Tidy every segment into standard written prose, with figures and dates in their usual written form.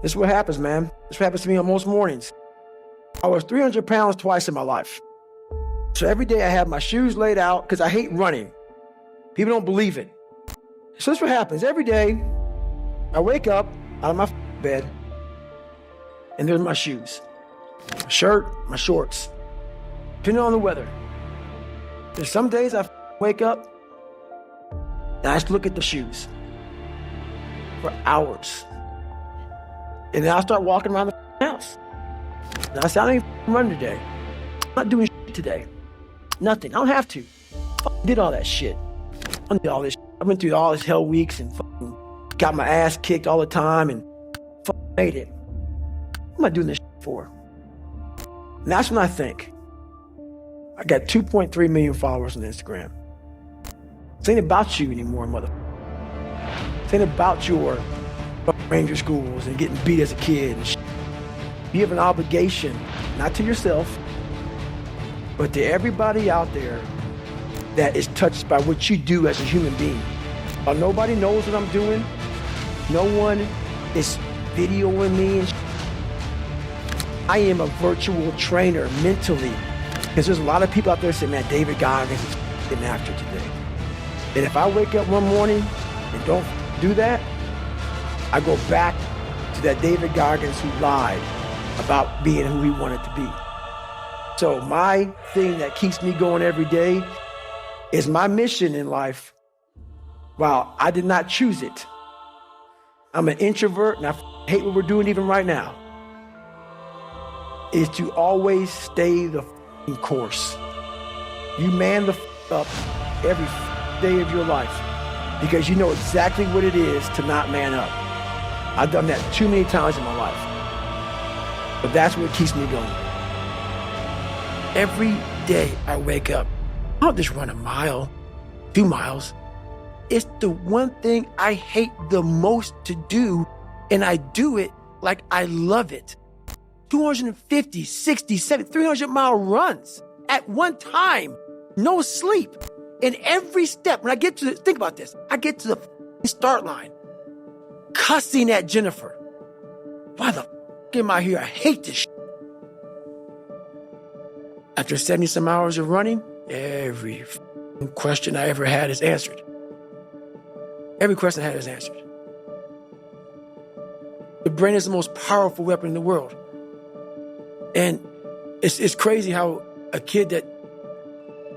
This is what happens, man. This is what happens to me on most mornings. I was 300 pounds twice in my life. So every day I have my shoes laid out because I hate running. People don't believe it. So this is what happens. Every day I wake up out of my bed and there's my shoes. My shirt, my shorts, depending on the weather. There's some days I wake up and I just look at the shoes for hours. And then I'll start walking around the house. And I say, I don't even run today. I'm not doing shit today. Nothing. I don't have to. I did all that shit. I did all this shit. I went through all this hell weeks and got my ass kicked all the time and made it. What am I doing this shit for? And that's when I think. I got 2.3 million followers on Instagram. This ain't about you anymore, motherfucker. This ain't about your ranger schools and getting beat as a kid and shit. You have an obligation, not to yourself, but to everybody out there that is touched by what you do as a human being. While nobody knows what I'm doing, no one is videoing me and shit. I am a virtual trainer mentally, because there's a lot of people out there saying, man, David Goggins is getting after today. And if I wake up one morning and don't do that, I go back to that David Goggins who lied about being who he wanted to be. So my thing that keeps me going every day is my mission in life. Wow, I did not choose it. I'm an introvert and I hate what we're doing even right now. Is to always stay the course. You man the up every day of your life because you know exactly what it is to not man up. I've done that too many times in my life. But that's what keeps me going. Every day I wake up, I don't just run a mile, 2 miles. It's the one thing I hate the most to do, and I do it like I love it. 250, 60, 70, 300-mile runs at one time, no sleep. And every step, when I get to the, think about this, I get to the start line, cussing at Jennifer. Why the f*** am I here? I hate this shit. After 70 some hours of running, every question I ever had is answered. Every question I had is answered. The brain is the most powerful weapon in the world. And it's crazy how a kid that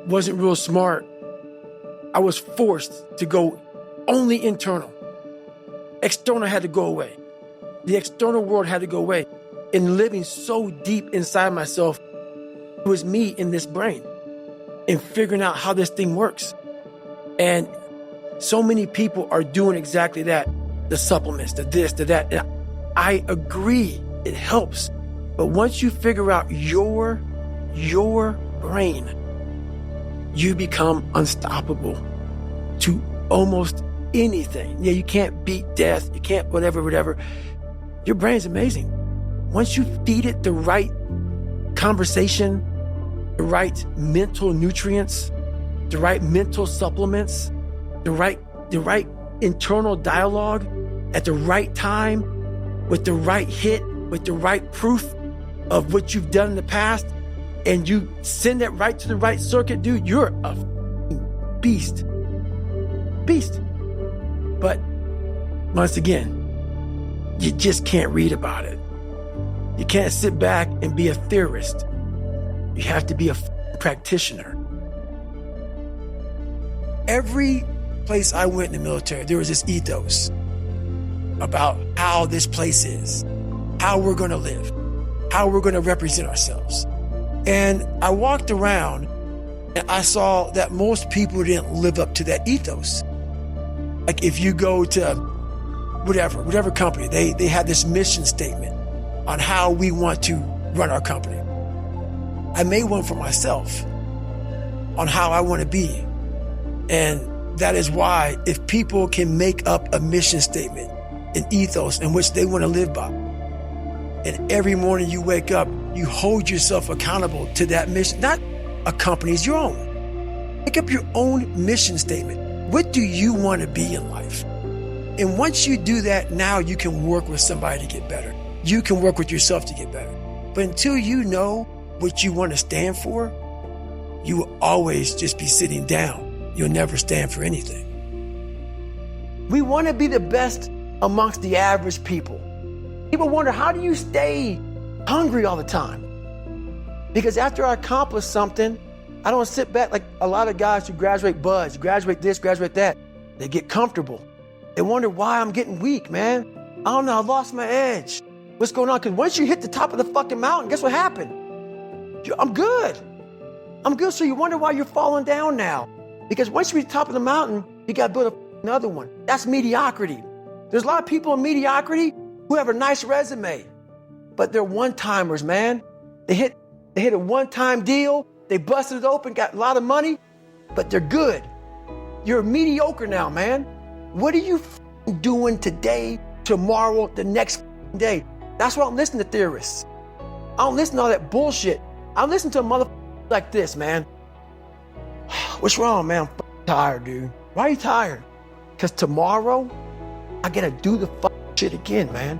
wasn't real smart, I was forced to go only internal. External had to go away. The external world had to go away. And living so deep inside myself, it was me in this brain and figuring out how this thing works. And so many people are doing exactly that. The supplements, the this, the that. And I agree, it helps. But once you figure out your brain, you become unstoppable to almost anything. Yeah, you can't beat death. You can't whatever. Your brain's amazing. Once you feed it the right conversation, the right mental nutrients, the right mental supplements, the right internal dialogue at the right time, with the right hit, with the right proof of what you've done in the past, and you send it right to the right circuit, dude, you're a beast. Beast. But once again, you just can't read about it. You can't sit back and be a theorist. You have to be a practitioner. Every place I went in the military, there was this ethos about how this place is, how we're going to live, how we're going to represent ourselves. And I walked around and I saw that most people didn't live up to that ethos. Like if you go to whatever company, they have this mission statement on how we want to run our company. I made one for myself on how I want to be. And that is why if people can make up a mission statement, an ethos in which they want to live by, and every morning you wake up, you hold yourself accountable to that mission, not a company's, your own. Make up your own mission statement. What do you want to be in life? And once you do that, now you can work with somebody to get better. You can work with yourself to get better. But until you know what you want to stand for, you will always just be sitting down. You'll never stand for anything. We want to be the best amongst the average people. People wonder, how do you stay hungry all the time? Because after I accomplish something, I don't sit back like a lot of guys who graduate buds, graduate this, graduate that. They get comfortable. They wonder why I'm getting weak, man. I don't know, I lost my edge. What's going on? Because once you hit the top of the fucking mountain, guess what happened? I'm good. I'm good. So you wonder why you're falling down now. Because once you reach the top of the mountain, you got to build another one. That's mediocrity. There's a lot of people in mediocrity who have a nice resume, but they're one-timers, man. They hit a one-time deal. They busted it open, got a lot of money, but they're good. You're mediocre now, man. What are you doing today, tomorrow, the next day? That's why I don't listen to theorists. I don't listen to all that bullshit. I listen to a motherfucker like this, man. What's wrong, man? I'm tired, dude. Why are you tired? Because tomorrow, I gotta do the shit again, man.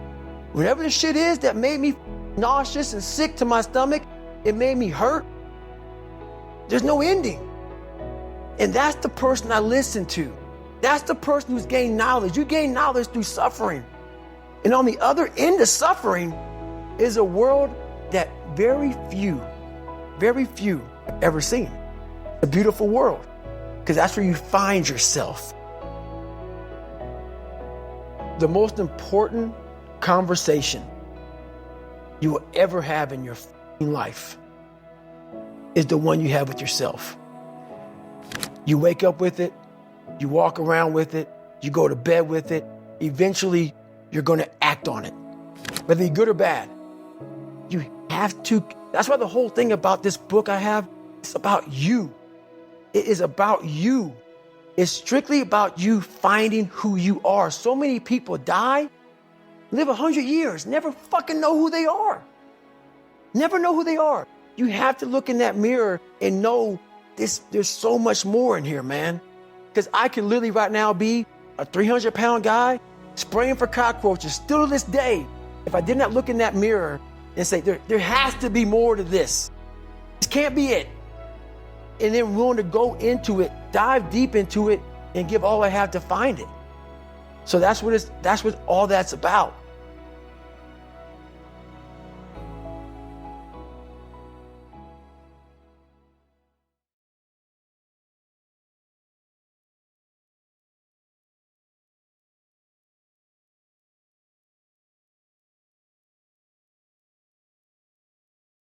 Whatever the shit is that made me nauseous and sick to my stomach, it made me hurt. There's no ending. And that's the person I listen to. That's the person who's gained knowledge. You gain knowledge through suffering. And on the other end of suffering is a world that very few have ever seen. A beautiful world, because that's where you find yourself. The most important conversation you will ever have in your life is the one you have with yourself. You wake up with it, you walk around with it, you go to bed with it. Eventually, you're going to act on it, whether you're good or bad. You have to. That's why the whole thing about this book I have, it's about you. It is about you. It's strictly about you finding who you are. So many people die, live 100 years, never fucking know who they are. Never know who they are. You have to look in that mirror and know there's so much more in here, man. Because I can literally right now be a 300-pound guy spraying for cockroaches still to this day. If I did not look in that mirror and say, there has to be more to this. This can't be it. And then willing to go into it, dive deep into it, and give all I have to find it. So that's what all that's about.